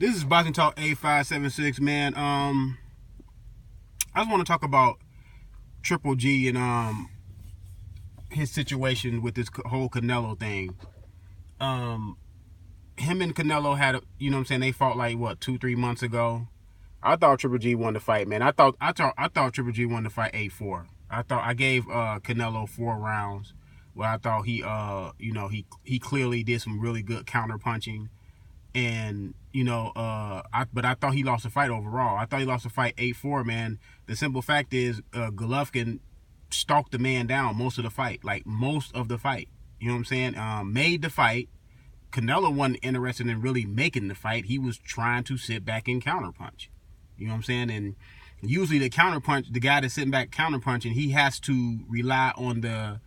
This is Boxing Talk 8576, man. I just want to talk about Triple G and his situation with this whole Canelo thing. Him and Canelo had, they fought like what 2-3 months ago. I thought Triple G won the fight, man. I thought Triple G won the fight 8-4. I gave Canelo 4 rounds where I thought he clearly did some really good counter punching. And but I thought he lost the fight overall. I thought he lost the fight 8-4, man. The simple fact is, Golovkin stalked the man down most of the fight, You know what I'm saying? Made the fight. Canelo wasn't interested in really making the fight. He was trying to sit back and counterpunch. You know what I'm saying? And usually the guy that's sitting back counterpunching, he has to rely on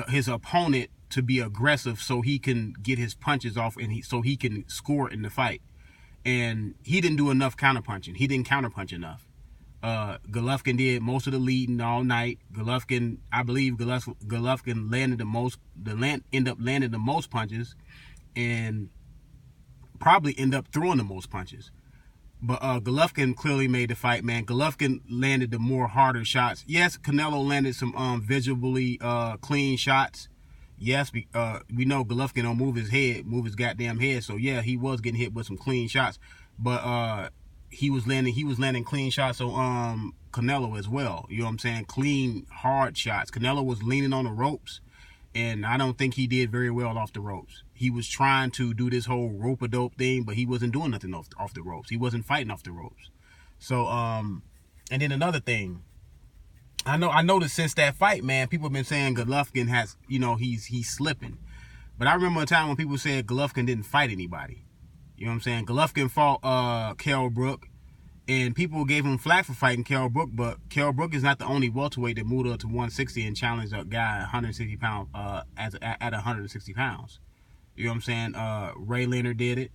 his opponent to be aggressive so he can get his punches off and so he can score in the fight. And he didn't do enough counterpunching. He didn't counterpunch enough. Golovkin did most of the leading all night. I believe Golovkin ended up landing the most punches and probably end up throwing the most punches. But Golovkin clearly made the fight, man. Golovkin landed the more harder shots. Yes, Canelo landed some visually clean shots. Yes, we know Golovkin don't move his goddamn head. So yeah, he was getting hit with some clean shots, but he was landing clean shots on Canelo as well. You know what I'm saying? Clean, hard shots. Canelo was leaning on the ropes, and I don't think he did very well off the ropes. He was trying to do this whole rope-a-dope thing, but he wasn't doing nothing off the ropes. He wasn't fighting off the ropes. So and then another thing. I noticed since that fight, man, people have been saying Golovkin has, he's slipping. But I remember a time when people said Golovkin didn't fight anybody. You know what I'm saying? Golovkin fought Kell Brook, and people gave him flack for fighting Kell Brook, but Kell Brook is not the only welterweight that moved up to 160 and challenged a guy 160 pounds at 160 pounds. You know what I'm saying? Ray Leonard did it,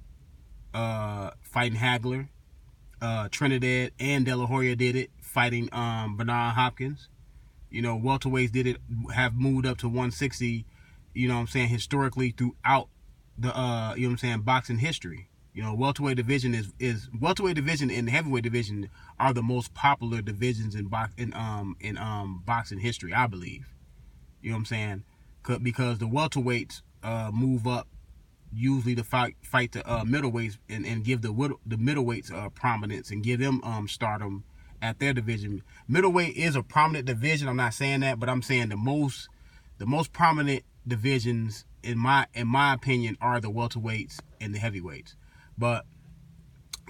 fighting Hagler. Trinidad and De La Hoya did it, fighting Bernard Hopkins. Welterweights have moved up to 160, historically throughout the boxing history. Welterweight division is welterweight division and heavyweight division are the most popular divisions in boxing history, I believe. You know what I'm saying? Because the welterweights move up usually to fight the middleweights and give the middleweights prominence and give them stardom at their division. Middleweight is a prominent division. I'm not saying that, but I'm saying the most prominent divisions in my opinion are the welterweights and the heavyweights. But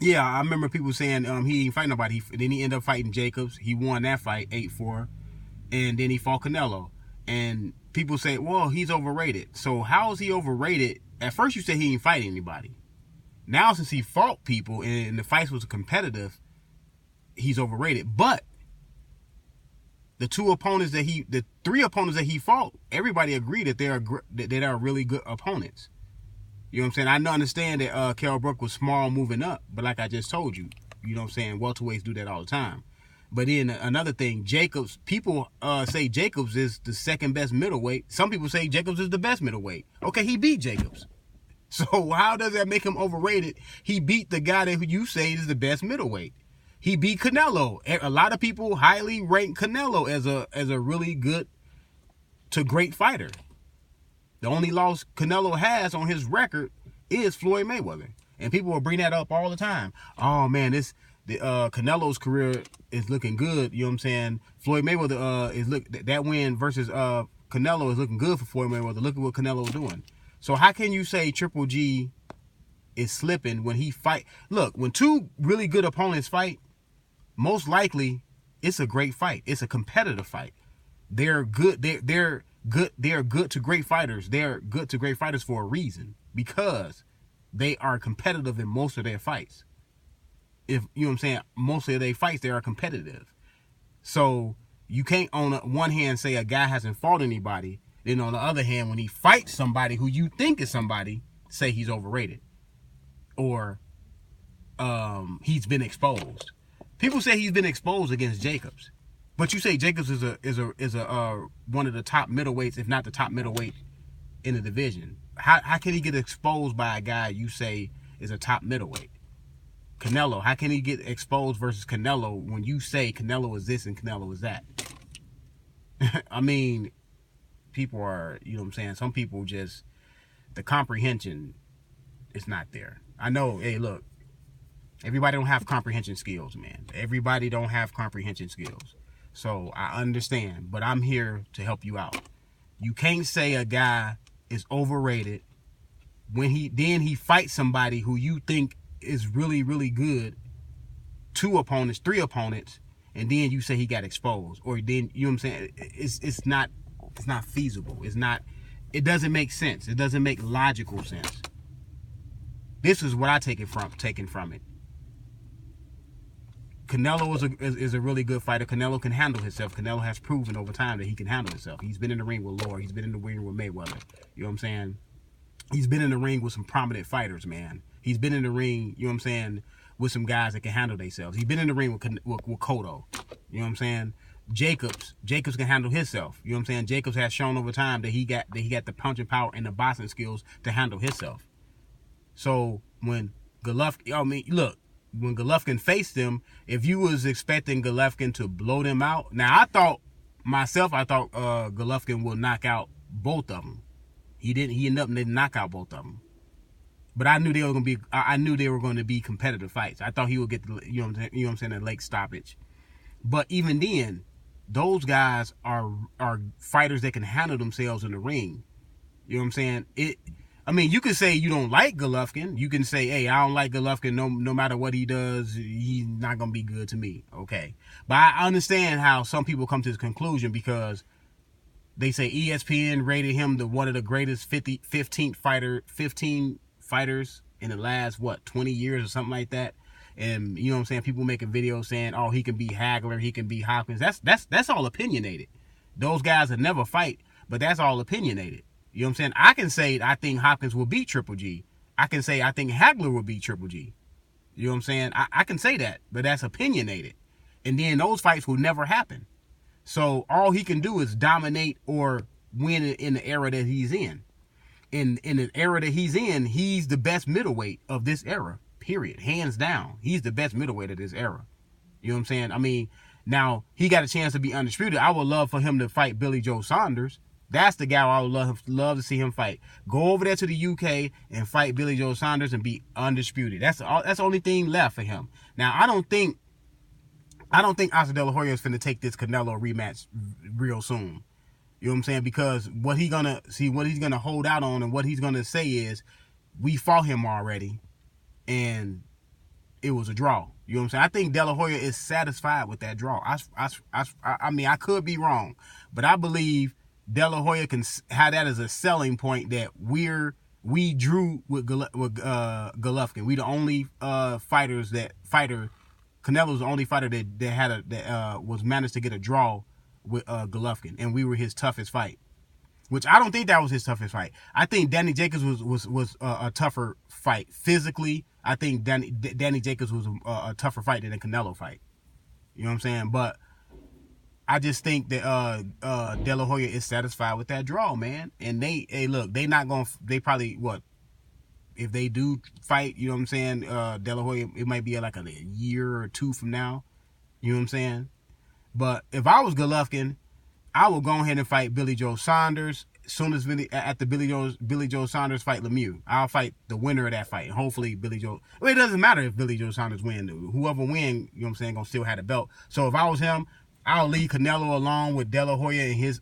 yeah, I remember people saying he didn't fight nobody. Then he ended up fighting Jacobs. He won that fight 8-4, and then he fought Canelo. And people say, well, he's overrated. So how is he overrated? At first you said he didn't fight anybody. Now since he fought people and the fights was competitive, he's overrated. But the three opponents that he fought, everybody agreed that they are really good opponents. You know what I'm saying? I understand that Kell Brook was small moving up, but like I just told you, you know what I'm saying, welterweights do that all the time. But then another thing, Jacobs, people say Jacobs is the second best middleweight. Some people say Jacobs is the best middleweight. Okay, he beat Jacobs. So how does that make him overrated? He beat the guy that you say is the best middleweight. He beat Canelo. A lot of people highly rank Canelo as a really good to great fighter. The only loss Canelo has on his record is Floyd Mayweather. And people will bring that up all the time. Oh man, Canelo's career is looking good. You know what I'm saying? Floyd Mayweather that win versus Canelo is looking good for Floyd Mayweather. Look at what Canelo's doing. So how can you say Triple G is slipping when he fight? Look, when two really good opponents fight, most likely it's a great fight. It's a competitive fight. They're good. They're good. They are good to great fighters. They're good to great fighters for a reason, because they are competitive in most of their fights. If you know what I'm saying, most of their fights they are competitive. So you can't on one hand say a guy hasn't fought anybody, then on the other hand, when he fights somebody who you think is somebody, say he's overrated or he's been exposed. People say he's been exposed against Jacobs, but you say Jacobs is a one of the top middleweights, if not the top middleweight in the division. How can he get exposed by a guy you say is a top middleweight. Canelo, how can he get exposed versus Canelo when you say Canelo is this and Canelo is that? I mean, people are, you know what I'm saying? Some people just, the comprehension is not there. I know, hey, look, everybody don't have comprehension skills, man. Everybody don't have comprehension skills. So I understand, but I'm here to help you out. You can't say a guy is overrated when he fights somebody who you think is really, really good, 2 opponents, 3 opponents, and then you say he got exposed. Or then, you know what I'm saying? It's not feasible. It doesn't make sense. It doesn't make logical sense. This is what I taken from it. Canelo is a really good fighter. Canelo can handle himself. Canelo has proven over time that he can handle himself. He's been in the ring with Lord. He's been in the ring with Mayweather. You know what I'm saying? He's been in the ring with some prominent fighters, man. He's been in the ring, you know what I'm saying, with some guys that can handle themselves. He's been in the ring with Cotto. You know what I'm saying? Jacobs can handle himself. You know what I'm saying? Jacobs has shown over time that he got the punching power and the boxing skills to handle himself. So when when Golovkin faced him, if you was expecting Golovkin to blow them out, now I thought Golovkin will knock out both of them. He didn't. He ended up didn't knock out both of them. But I knew they were going to be. I knew they were going to be competitive fights. I thought he would get the, you know what I'm saying, a late stoppage. But even then, those guys are fighters that can handle themselves in the ring. You know what I'm saying? I mean, you can say you don't like Golovkin. You can say, hey, I don't like Golovkin. No matter what he does, he's not going to be good to me. Okay. But I understand how some people come to this conclusion because they say ESPN rated him one of the greatest 15 fighters in the last, 20 years or something like that. And, you know what I'm saying, people making videos saying, oh, he can be Hagler, he can be Hopkins. That's all opinionated. Those guys will never fight, but that's all opinionated. You know what I'm saying? I can say I think Hopkins will beat Triple G. I can say I think Hagler will beat Triple G. You know what I'm saying? I can say that, but that's opinionated. And then those fights will never happen. So all he can do is dominate or win in the era that he's in. In the era that he's in, he's the best middleweight of this era, period. Hands down. He's the best middleweight of this era. You know what I'm saying? I mean, now he got a chance to be undisputed. I would love for him to fight Billy Joe Saunders. That's the guy I would love to see him fight. Go over there to the UK and fight Billy Joe Saunders and be undisputed. That's the only thing left for him. Now, I don't think Oscar De La Hoya is finna take this Canelo rematch real soon. You know what I'm saying? Because what he's gonna hold out on and what he's gonna say is, we fought him already, and it was a draw. You know what I'm saying? I think De La Hoya is satisfied with that draw. I mean, I could be wrong, but I believe De La Hoya can have that as a selling point that we drew with Golovkin. We the only Canelo's the only fighter that was managed to get a draw with Golovkin, and we were his toughest fight. Which I don't think that was his toughest fight. I think Danny Jacobs was a tougher fight physically. I think Danny Jacobs was a tougher fight than a Canelo fight. You know what I'm saying? But I just think that De La Hoya is satisfied with that draw, man. And they probably, if they do fight, you know what I'm saying, De La Hoya, it might be like a year or 2 from now. You know what I'm saying? But if I was Golovkin, I would go ahead and fight Billy Joe Saunders after Billy Joe Saunders fight Lemieux. I'll fight the winner of that fight. And hopefully Billy Joe... Well, it doesn't matter if Billy Joe Saunders win. Whoever win, you know what I'm saying, gonna still have the belt. So if I was him, I'll leave Canelo alone with De La Hoya and his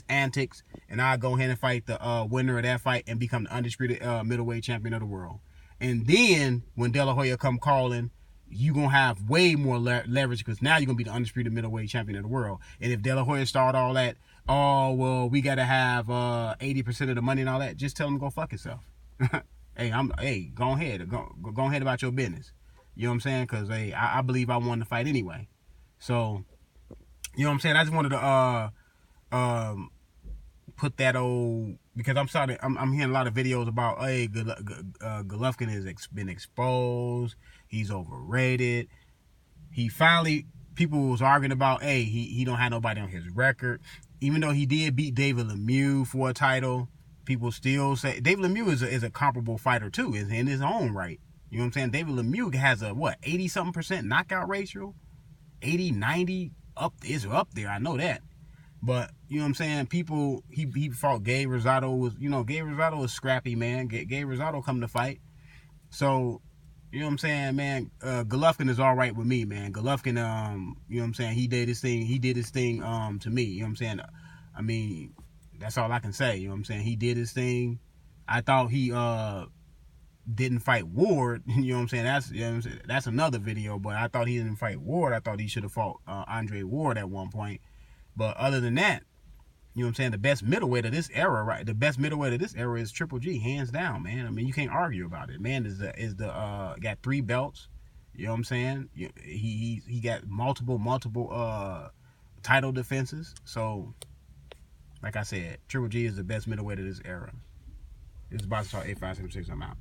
antics, and I'll go ahead and fight the winner of that fight and become the undisputed middleweight champion of the world. And then when De La Hoya come calling, you gonna have way more leverage because now you're gonna be the undisputed middleweight champion of the world. And if De La Hoya start all that, oh well, we gotta have 80% of the money and all that, just tell him to go fuck himself. Hey, go ahead about your business. You know what I'm saying? Because hey, I believe I won the fight anyway. So, you know what I'm saying? I just wanted to put that old, because I'm hearing a lot of videos about, hey, Golovkin has been exposed, he's overrated. People was arguing about, hey, he don't have nobody on his record. Even though he did beat David Lemieux for a title, People still say David Lemieux is a comparable fighter too, is in his own right. You know what I'm saying? David Lemieux has a 80-something% knockout ratio, 80, 90 is up there. I know that. But you know what I'm saying? People, he fought Gabe Rosado. Gabe Rosado is scrappy, man. Gabe Rosado come to fight. So you know what I'm saying, man. Golovkin is all right with me, man. Golovkin, you know what I'm saying, he did his thing. To me. You know what I'm saying? I mean, that's all I can say. You know what I'm saying? He did his thing. I thought he didn't fight Ward. You know what I'm saying? That's another video. But I thought he didn't fight Ward. I thought he should have fought Andre Ward at one point. But other than that, you know what I'm saying, the best middleweight of this era, right? The best middleweight of this era is Triple G, hands down, man. I mean, you can't argue about it. Man got 3 belts. You know what I'm saying? He got multiple title defenses. So, like I said, Triple G is the best middleweight of this era. This is Boxing Talk 8576. I'm out.